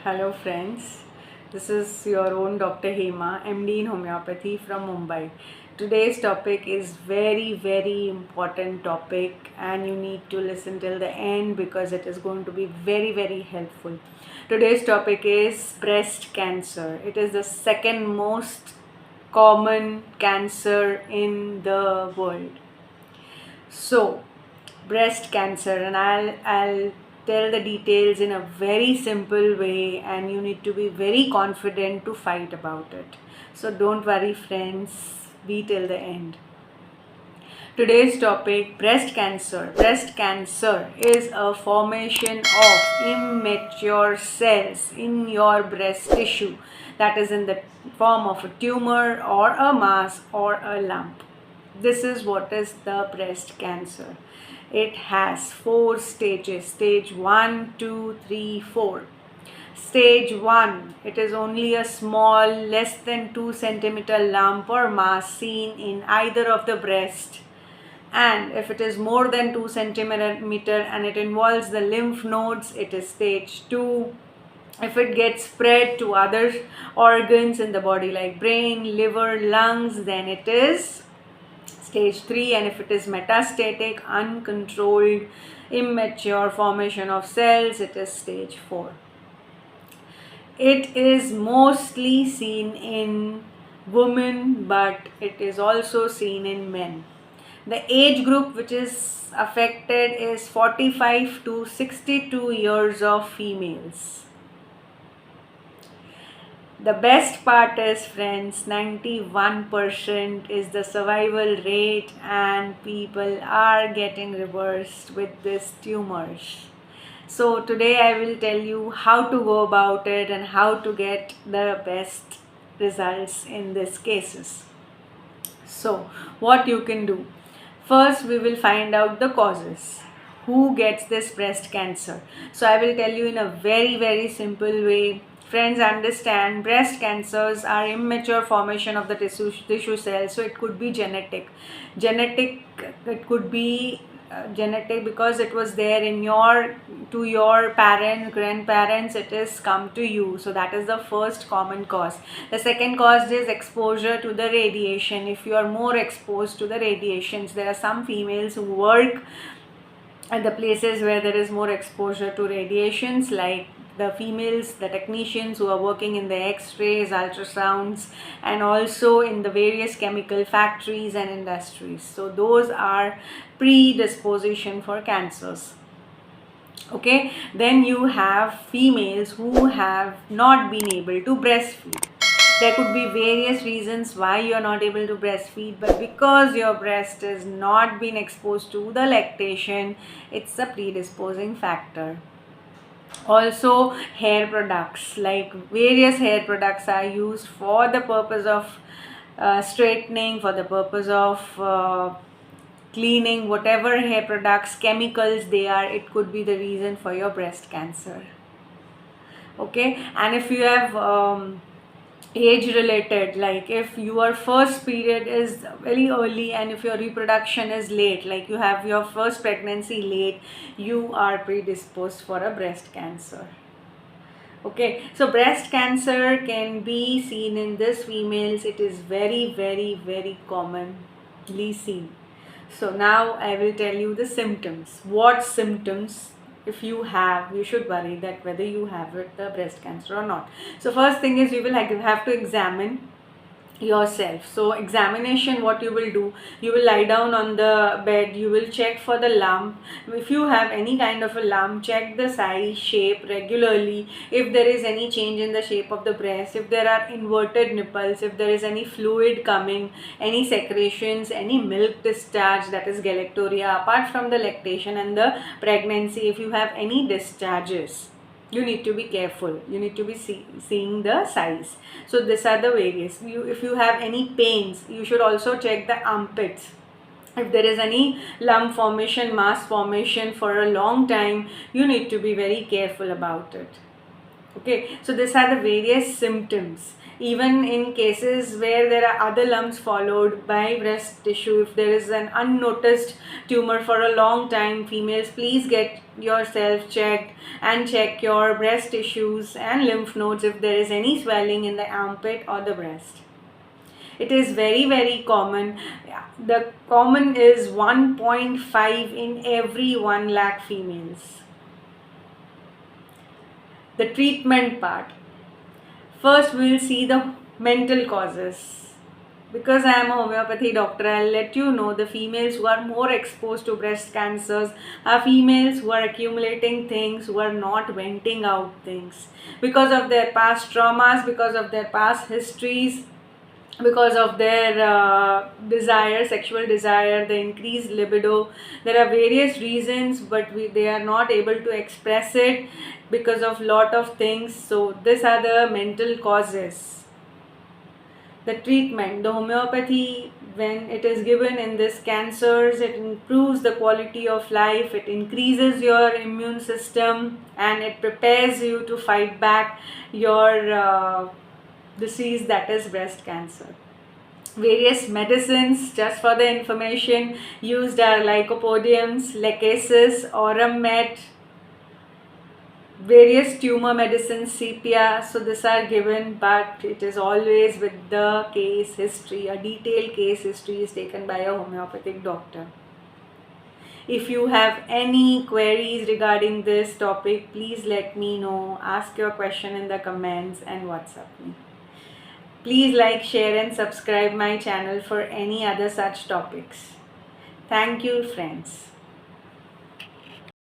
Hello friends, this is your own Dr. Hema, MD in Homeopathy from Mumbai. Today's topic is very important topic and you need to listen till the end because it is going to be very helpful. Today's topic is breast cancer. It is the second most common cancer in the world. So, breast cancer, and I'll tell the details in a very simple way, and you need to be very confident to fight about it. So, don't worry, friends, be till the end. Today's topic, breast cancer. Breast cancer is a formation of immature cells in your breast tissue that is in the form of a tumor or a mass or a lump. This is what is the breast cancer. It has 4 stages, stage 1, 2, 3, 4. Stage 1, it is only a small, less than 2 centimeter lump or mass seen in either of the breast. And if it is more than 2 centimeter and it involves the lymph nodes, it is stage 2. If it gets spread to other organs in the body like brain, liver, lungs, then it is stage 3. And if it is metastatic, uncontrolled, immature formation of cells, it is stage 4. It is mostly seen in women, but it is also seen in men. The age group which is affected is 45 to 62 years of females. The best part is, friends, 91% is the survival rate and people are getting reversed with these tumors. So today I will tell you how to go about it and how to get the best results in these cases. So what you can do? First, we will find out the causes. Who gets this breast cancer? So, I will tell you in a very simple way. Friends, understand breast cancers are immature formation of the tissue cells, so it could be genetic. It could be genetic because it was there in your parents, grandparents, it is come to you. So that is the first common cause. The second cause is exposure to the radiation. If you are more exposed to the radiations, there are some females who work at the places where there is more exposure to radiations, like the females, the technicians who are working in the x-rays, ultrasounds, and also in the various chemical factories and industries. So those are predisposition for cancers. Okay, then you have females who have not been able to breastfeed. There could be various reasons why you are not able to breastfeed, but because your breast has not been exposed to the lactation, it's a predisposing factor. Also, hair products, like various hair products are used for the purpose of straightening, for the purpose of cleaning, whatever hair products, chemicals they are, it could be the reason for your breast cancer. Okay, and if you have age related, like if your first period is very early and if your reproduction is late, like you have your first pregnancy late, you are predisposed for a breast cancer. Okay, so breast cancer can be seen in this females. It is very commonly seen. So now I will tell you the symptoms. What symptoms, if you have, you should worry that whether you have it, the breast cancer or not. So first thing is you will have to examine yourself. So examination, what you will do, you will lie down on the bed, you will check for the lump. If you have any kind of a lump, check the size, shape regularly. If there is any change in the shape of the breast, if there are inverted nipples, if there is any fluid coming, any secretions, any milk discharge, that is galactorrhea, apart from the lactation and the pregnancy, if you have any discharges, you need to be careful. You need to be seeing the size. So these are the various. If you have any pains, you should also check the armpits. If there is any lump formation, mass formation for a long time, you need to be very careful about it. Okay, so these are the various symptoms. Even in cases where there are other lumps followed by breast tissue, if there is an unnoticed tumor for a long time, females, please get yourself checked and check your breast tissues and lymph nodes if there is any swelling in the armpit or the breast. It is very common. The common is 1.5 in every 1 lakh females. The treatment part. First, we will see the mental causes. Because I am a homeopathy doctor, I'll let you know the females who are more exposed to breast cancers are females who are accumulating things, who are not venting out things. Because of their past traumas, because of their past histories, because of their desire, sexual desire, the increased libido. There are various reasons, but they are not able to express it because of lot of things. So these are the mental causes. The treatment, the homeopathy, when it is given in this cancers, it improves the quality of life, it increases your immune system, and it prepares you to fight back your disease, that is breast cancer. Various medicines, just for the information, used are lycopodiums, lachesis, Oramet, various tumor medicines, sepia. So these are given, but it is always with the case history. A detailed case history is taken by a homeopathic doctor. If you have any queries regarding this topic, please let me know. Ask your question in the comments and WhatsApp me. Please like, share and subscribe my channel for any other such topics. Thank you, friends.